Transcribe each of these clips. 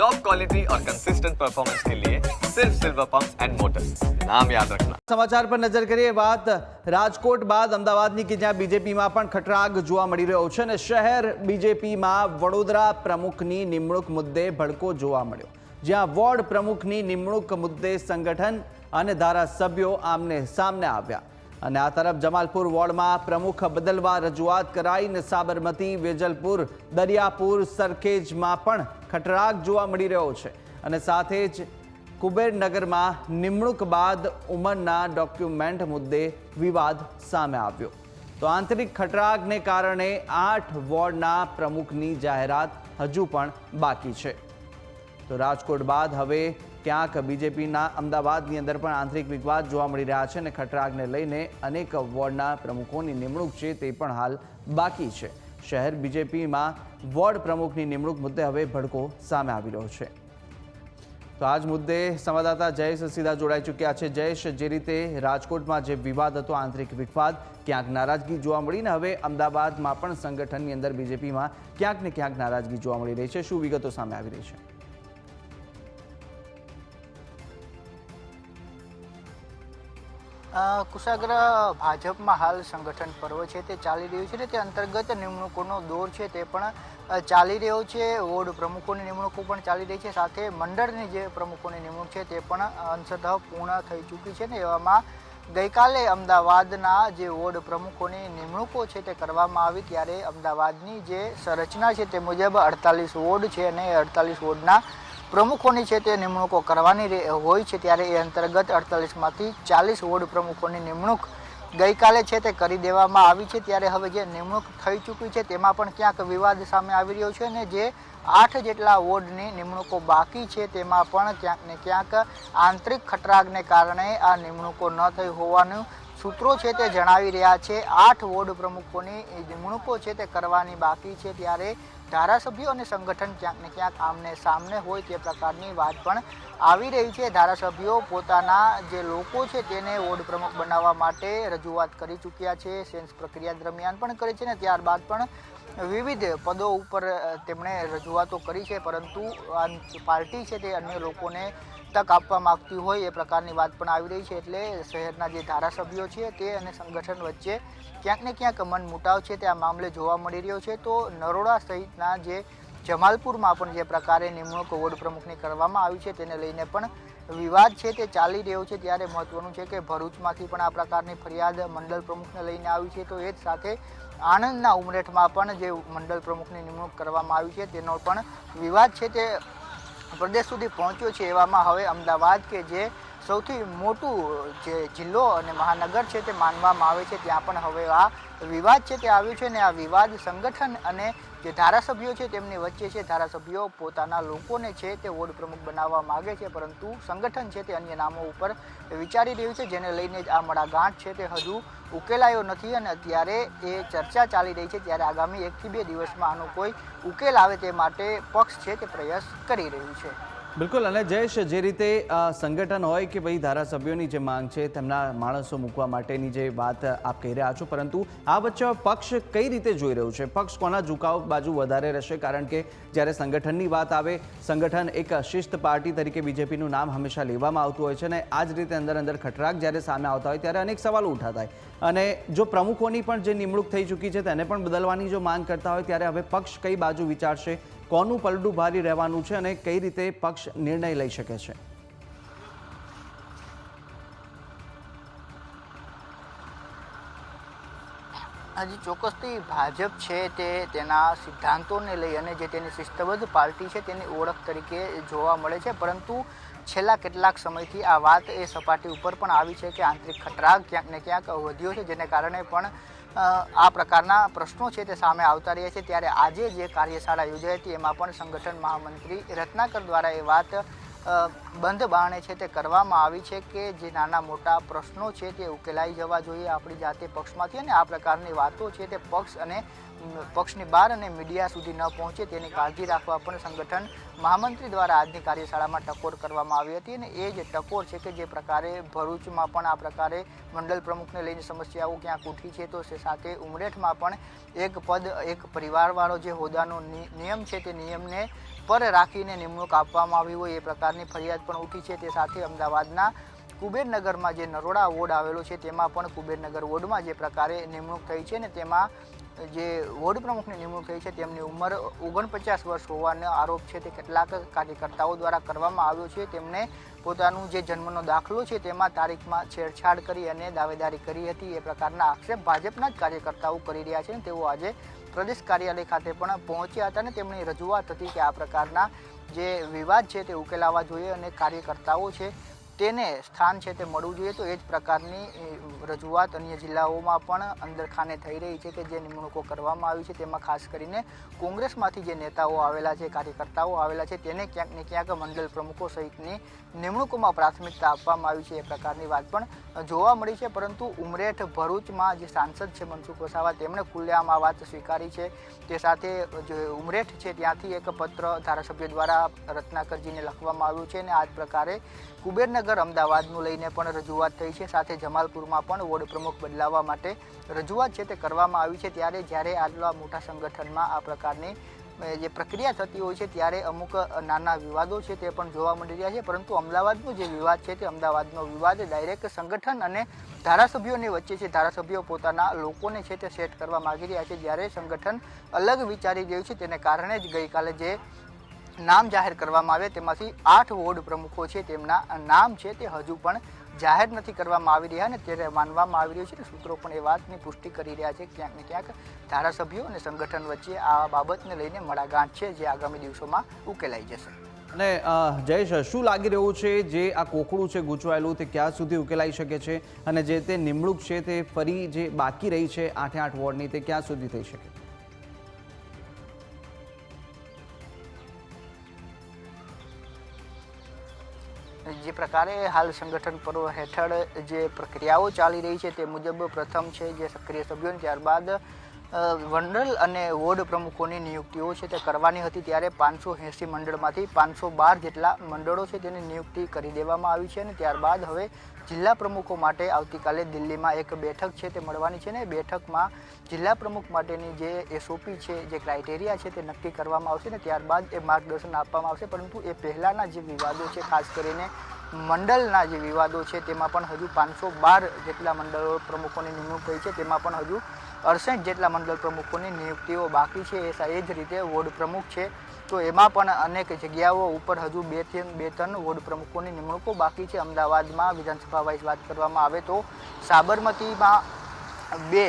Top quality और consistent performance के लिए सिर्फ सिल्वर पंप्स एंड मोटर्स, नाम याद रखना। સમાચાર પર નજર કરીએ। વાત રાજકોટ બાદ અમદાવાદની કે જ્યાં બીજેપીમાં પણ ખટરાગ જોવા મળી રહ્યો છે અને શહેર બીજેપીમાં વડોદરા પ્રમુખની નિમણૂક મુદ્દે ભડકો જોવા મળ્યો, જ્યાં વોર્ડ પ્રમુખની નિમણૂક મુદ્દે સંગઠન અને ધારાસભ્યો આમને સામને આવ્યા અને આ તરફ જમાલપુર વોર્ડમાં પ્રમુખ બદલવા રજૂઆત કરાઈને સાબરમતી, વેજલપુર, દરિયાપુર, સરખેજમાં પણ ખટરાગ જોવા મળી રહ્યો છે અને સાથે જ કુબેરનગરમાં નિમણૂક બાદ ઉંમરના ડોક્યુમેન્ટ મુદ્દે વિવાદ સામે આવ્યો। તો આંતરિક ખટરાગને કારણે 8 વોર્ડના પ્રમુખની જાહેરાત હજુ પણ બાકી છે। તો રાજકોટ બાદ હવે ક્યાંક બીજેપીના અમદાવાદની અંદર પણ આંતરિક વિવાદ જોવા મળી રહ્યા છે અને ખટરાગને લઈને અનેક વોર્ડના પ્રમુખોની નિમણૂક છે તે પણ હાલ બાકી છે। શહેર બીજેપીમાં વોર્ડ પ્રમુખની નિમણૂક મુદ્દે હવે ભડકો સામે આવી રહ્યો છે। તો આ જ મુદ્દે સંવાદદાતા જયેશ સીધા જોડાઈ ચૂક્યા છે। જયેશ, જે રીતે રાજકોટમાં જે વિવાદ હતો, આંતરિક વિવાદ, ક્યાંક નારાજગી જોવા મળી ને હવે અમદાવાદમાં પણ સંગઠનની અંદર બીજેપીમાં ક્યાંક ને ક્યાંક નારાજગી જોવા મળી રહી છે, શું વિગતો સામે આવી રહી છે? કુશાગ્ર ભાજપમાં હાલ સંગઠન પર્વ છે તે ચાલી રહ્યું છે ને તે અંતર્ગત નિમણૂકોનો દોર છે તે પણ ચાલી રહ્યો છે। વોર્ડ પ્રમુખોની નિમણૂકો પણ ચાલી રહી છે, સાથે મંડળની જે પ્રમુખોની નિમણૂક છે તે પણ અંશતઃ પૂર્ણ થઈ ચૂકી છે ને એવામાં ગઈકાલે અમદાવાદના જે વોર્ડ પ્રમુખોની નિમણૂકો છે તે કરવામાં આવી, ત્યારે અમદાવાદની જે સંરચના છે તે મુજબ 48 વોર્ડ છે અને 48 વોર્ડના પ્રમુખોની છે તે નિમણૂકો કરવાની હોય છે, ત્યારે એ અંતર્ગત 48માંથી 40 વોર્ડ પ્રમુખોની નિમણૂક ગઈકાલે છે તે કરી દેવામાં આવી છે। ત્યારે હવે જે નિમણૂક થઈ ચૂકી છે તેમાં પણ ક્યાંક વિવાદ સામે આવી રહ્યો છે અને જે 8 જેટલા વોર્ડની નિમણૂકો બાકી છે તેમાં પણ ક્યાંક ને ક્યાંક આંતરિક ખટરાગને કારણે આ નિમણૂકો ન થઈ હોવાનું સૂત્રો છે તે જણાવી રહ્યા છે। 8 વોર્ડ પ્રમુખોની નિમણૂકો છે તે કરવાની બાકી છે, ત્યારે ધારાસભ્યો અને સંગઠન ક્યાંક ને ક્યાંક આમને સામને હોય તે પ્રકારની વાત પણ આવી રહી છે। ધારાસભ્યો પોતાના જે લોકો છે તેને વોર્ડ પ્રમુખ બનાવવા માટે રજૂઆત કરી ચૂક્યા છે, સેન્સ પ્રક્રિયા દરમિયાન પણ કરી છે ને ત્યારબાદ પણ વિવિધ પદો ઉપર તેમણે રજૂઆતો કરી છે, પરંતુ પાર્ટી છે તે અન્ય લોકોને તક આપવા માંગતી હોય એ પ્રકારની વાત પણ આવી રહી છે। એટલે શહેરના જે ધારાસભ્યો છે તે અને સંગઠન વચ્ચે ક્યાંક ને ક્યાંક મનમુટાવ છે તે આ મામલે જોવા મળી રહ્યો છે। તો નરોડા સહિતના જે જમાલપુરમાં પણ જે પ્રકારે નિમણૂક વોર્ડ પ્રમુખની કરવામાં આવી છે તેને લઈને પણ વિવાદ છે તે ચાલી રહ્યો છે। ત્યારે મહત્વનું છે કે ભરૂચમાંથી પણ આ પ્રકારની ફરિયાદ મંડળ પ્રમુખને લઈને આવી છે, તો એ જ સાથે આણંદના ઉમરેઠમાં પણ જે મંડળ પ્રમુખની નિમણૂક કરવામાં આવી છે તેનો પણ વિવાદ છે તે પ્રદેશ સુધી પહોંચ્યો છે। એવામાં હવે અમદાવાદ કે જે સૌથી મોટું જે જિલ્લો અને મહાનગર છે તે માનવામાં આવે છે ત્યાં પણ હવે આ વિવાદ છે તે આવ્યો છે અને આ વિવાદ સંગઠન અને જે ધારાસભ્યો છે તેમની વચ્ચે છે। ધારાસભ્યો પોતાના લોકોને છે તે વોર્ડ પ્રમુખ બનાવવા માગે છે, પરંતુ સંગઠન છે તે અન્ય નામો ઉપર વિચારી રહ્યું છે, જેને લઈને જ આ મડાગાંઠ છે તે હજુ ઉકેલાયો નથી અને અત્યારે એ ચર્ચા ચાલી રહી છે। ત્યારે આગામી 1 થી 2 દિવસમાં આનો કોઈ ઉકેલ આવે તે માટે પક્ષ છે તે પ્રયાસ કરી રહ્યું છે। બિલકુલ, અને જયેશ, જે રીતે સંગઠન હોય કે ભાઈ ધારાસભ્યોની જે માંગ છે તેમના માણસો મૂકવા માટેની જે વાત આપ કહી રહ્યા છો, પરંતુ આ વચ્ચે પક્ષ કઈ રીતે જોઈ રહ્યું છે? પક્ષ કોના ઝુકાવ બાજુ વધારે રહેશે? કારણ કે જ્યારે સંગઠનની વાત આવે, સંગઠન એક શિસ્ત પાર્ટી તરીકે બીજેપીનું નામ હંમેશા લેવામાં આવતું હોય છે અને આ જ રીતે અંદર ખટરાગ જ્યારે સામે આવતા હોય ત્યારે અનેક સવાલો ઉઠાતા હોય અને જો પ્રમુખોની પણ જે નિમણૂક થઈ ચૂકી છે તેને પણ બદલવાની જો માંગ કરતા હોય ત્યારે હવે પક્ષ કઈ બાજુ વિચારશે, કોનું પલડું ભારી રહેવાનું છે અને કઈ રીતે પક્ષ નિર્ણય લઈ શકે છે? હજી ચોક્કસથી ભાજપ છે તે તેના સિદ્ધાંતોને લઈ અને જે તેની શિસ્તબદ્ધ પાર્ટી છે તેની ઓળખ તરીકે જોવા મળે છે, પરંતુ છેલ્લા કેટલાક સમયથી આ વાત એ સપાટી ઉપર પણ આવી છે કે આંતરિક ખટરાગ ક્યાંક ને ક્યાંક વધ્યો છે, જેને કારણે પણ આ પ્રકારના પ્રશ્નો છે તે સામે આવતા રહ્યા છે। ત્યારે આજે જે કાર્યશાળા યોજાઈ હતી એમાં પણ સંગઠન મહામંત્રી રત્નાકર દ્વારા એ વાત બંધ બારણે છે તે કરવામાં આવી છે કે જે નાના મોટા પ્રશ્નો છે તે ઉકેલાઈ જવા જોઈએ આપણી જાતે પક્ષમાંથી, અને આ પ્રકારની વાતો છે તે પક્ષ અને પક્ષની બહાર અને મીડિયા સુધી ન પહોંચે તેની કાળજી રાખવા પણ સંગઠન મહામંત્રી દ્વારા આજની કાર્યશાળામાં ટકોર કરવામાં આવી હતી અને એ જે ટકોર છે કે જે પ્રકારે ભરૂચમાં પણ આ પ્રકારે મંડળ પ્રમુખને લઈને સમસ્યાઓ ક્યાંક ઉઠી છે, તો સાથે ઉમરેઠમાં પણ એક પદ એક પરિવારવાળો જે હોદ્દાનો નિયમ છે તે નિયમને પર રાખીને નિમણૂક આપવામાં આવી હોય એ પ્રકારની ફરિયાદ પણ ઉઠી છે। તે સાથે અમદાવાદના કુબેરનગરમાં જે નરોડા વોર્ડ આવેલો છે તેમાં પણ કુબેરનગર વોર્ડમાં જે પ્રકારે નિમણૂક થઈ છે ને તેમાં જે વોર્ડ પ્રમુખની નિમણૂક થઈ છે તેમની ઉંમર 49 વર્ષ હોવાનો આરોપ છે તે કેટલાક કાર્યકર્તાઓ દ્વારા કરવામાં આવ્યો છે। તેમને પોતાનું જે જન્મનો દાખલો છે તેમાં તારીખમાં છેડછાડ કરી અને દાવેદારી કરી હતી એ પ્રકારના આક્ષેપ ભાજપના જ કાર્યકર્તાઓ કરી રહ્યા છે। તેઓ આજે પ્રદેશ કાર્યાલય ખાતે પણ પહોંચ્યા હતા અને તેમની રજૂઆત હતી કે આ પ્રકારના જે વિવાદ છે તે ઉકેલાવા જોઈએ અને કાર્યકર્તાઓ છે તેને સ્થાન છે તે મળવું જોઈએ। તો એ જ પ્રકારની રજૂઆત અન્ય જિલ્લાઓમાં પણ અંદરખાને થઈ રહી છે કે જે નિમણૂકો કરવામાં આવી છે તેમાં ખાસ કરીને કોંગ્રેસમાંથી જે નેતાઓ આવેલા છે, કાર્યકર્તાઓ આવેલા છે તેને ક્યાંક ને ક્યાંક મંડળ પ્રમુખો સહિતની નિમણૂકોમાં પ્રાથમિકતા આપવામાં આવી છે એ પ્રકારની વાત પણ જોવા મળી છે। પરંતુ ઉમરેઠ ભરૂચમાં જે સાંસદ છે મનસુખ વસાવા તેમણે ખુલ્લેઆમ આ વાત સ્વીકારી છે। તે સાથે જે ઉમરેઠ છે ત્યાંથી એક પત્ર ધારાસભ્ય દ્વારા રત્નાકરજીને લખવામાં આવ્યું છે અને આ જ પ્રકારે કુબેરનગર અમદાવાદનું લઈને પણ રજૂઆત થઈ છે। સાથે જમાલપુરમાં પણ વોર્ડ પ્રમુખ બદલાવવા માટે રજૂઆત છે તે કરવામાં આવી છે। ત્યારે જ્યારે આટલા મોટા સંગઠનમાં આ પ્રકારની જે પ્રક્રિયા થતી હોય છે ત્યારે અમુક નાના વિવાદો છે તે પણ જોવા મળી રહ્યા છે। પરંતુ અમદાવાદનો જે વિવાદ છે તે અમદાવાદનો વિવાદ ડાયરેક્ટ સંગઠન અને ધારાસભ્યોની વચ્ચે છે। ધારાસભ્યો પોતાના લોકોને છે તે સેટ કરવા માગી રહ્યા છે, જ્યારે સંગઠન અલગ વિચારી રહ્યું છે। તેને કારણે જ ગઈકાલે જે નામ જાહેર કરવામાં આવ્યા તેમાંથી 8 વોર્ડ પ્રમુખો છે તેમના નામ છે તે હજુ પણ જાહેર નથી કરવામાં આવી રહ્યા અને ત્યારે માનવામાં આવી રહ્યું છે કે સૂત્રો પણ એ વાતની પુષ્ટિ કરી રહ્યા છે કે ક્યાંક ને ક્યાંક ધારાસભ્યો અને સંગઠન વચ્ચે આ બાબતને લઈને મડાગાંઠ છે જે આગામી દિવસોમાં ઉકેલાઈ જશે। અને જયેશ, શું લાગી રહ્યું છે જે આ કોકડું છે ગૂંચવાયેલું તે ક્યાં સુધી ઉકેલાઈ શકે છે અને જે તે નિમણૂક છે તે ફરી જે બાકી રહી છે 8 વોર્ડની તે ક્યાં સુધી થઈ શકે? જે પ્રકારે હાલ સંગઠન પર્વ હેઠળ જે પ્રક્રિયાઓ ચાલી રહી છે તે મુજબ પ્રથમ છે જે સક્રિય સભ્યોને, ત્યારબાદ મંડળ અને વોર્ડ પ્રમુખોની નિયુક્તિઓ છે તે કરવાની હતી। ત્યારે 580 મંડળમાંથી 512 જેટલા મંડળો છે તેની નિયુક્તિ કરી દેવામાં આવી છે અને ત્યારબાદ હવે જિલ્લા પ્રમુખો માટે આવતીકાલે દિલ્હીમાં એક બેઠક છે તે મળવાની છે ને બેઠકમાં જિલ્લા પ્રમુખ માટેની જે SOP છે, જે ક્રાઇટેરિયા છે તે નક્કી કરવામાં આવશે ને ત્યારબાદ એ માર્ગદર્શન આપવામાં આવશે। પરંતુ એ પહેલાંના જે વિવાદો છે, ખાસ કરીને મંડળના જે વિવાદો છે તેમાં પણ હજુ 512 જેટલા મંડળો પ્રમુખોની નિમણૂક થઈ છે તેમાં પણ હજુ 68 જેટલા મંડળ પ્રમુખોની નિયુક્તિઓ બાકી છે। એ જ રીતે વોર્ડ પ્રમુખ છે તો એમાં પણ અનેક જગ્યાઓ ઉપર હજુ 2-3 વોર્ડ પ્રમુખોની નિમણૂકો બાકી છે। અમદાવાદમાં વિધાનસભા વાઇઝ વાત કરવામાં આવે તો સાબરમતીમાં 2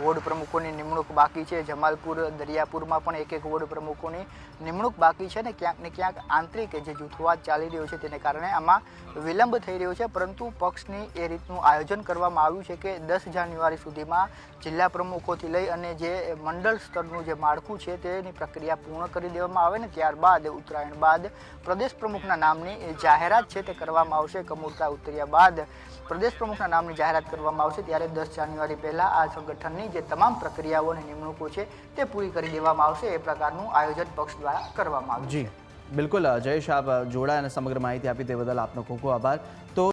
વોર્ડ પ્રમુખોની નિમણૂક બાકી છે। જમાલપુર, દરિયાપુરમાં પણ એક વોર્ડ પ્રમુખોની નિમણૂક બાકી છે ને ક્યાંક ને ક્યાંક આંતરિક જે જૂથવાદ ચાલી રહ્યો છે તેને કારણે આમાં વિલંબ થઈ રહ્યો છે। પરંતુ પક્ષની એ રીતનું આયોજન કરવામાં આવ્યું છે કે 10 જાન્યુઆરી સુધીમાં જિલ્લા પ્રમુખોથી લઈ અને જે મંડળ સ્તરનું જે માળખું છે તેની પ્રક્રિયા પૂર્ણ કરી દેવામાં આવે ને ત્યારબાદ ઉત્તરાયણ બાદ પ્રદેશ પ્રમુખના નામની જાહેરાત છે તે કરવામાં આવશે। કમૂરતા ઉતર્યા બાદ પ્રદેશ પ્રમુખના નામની જાહેરાત કરવામાં આવશે ત્યારે 10 જાન્યુઆરી પહેલાં આ સંગઠનની જે તમામ પ્રક્રિયાઓ અને નિમણૂકો છે તે પૂરી કરી દેવામાં આવશે। એ પ્રકારનું આયોજન પક્ષ દ્વારા કરવામાં આવ્યું છે। જી બિલકુલ જયેશ, આપ જોડાયા અને સમગ્ર માહિતી આપી તે બદલ આપનો ખૂબ ખૂબ આભાર। તો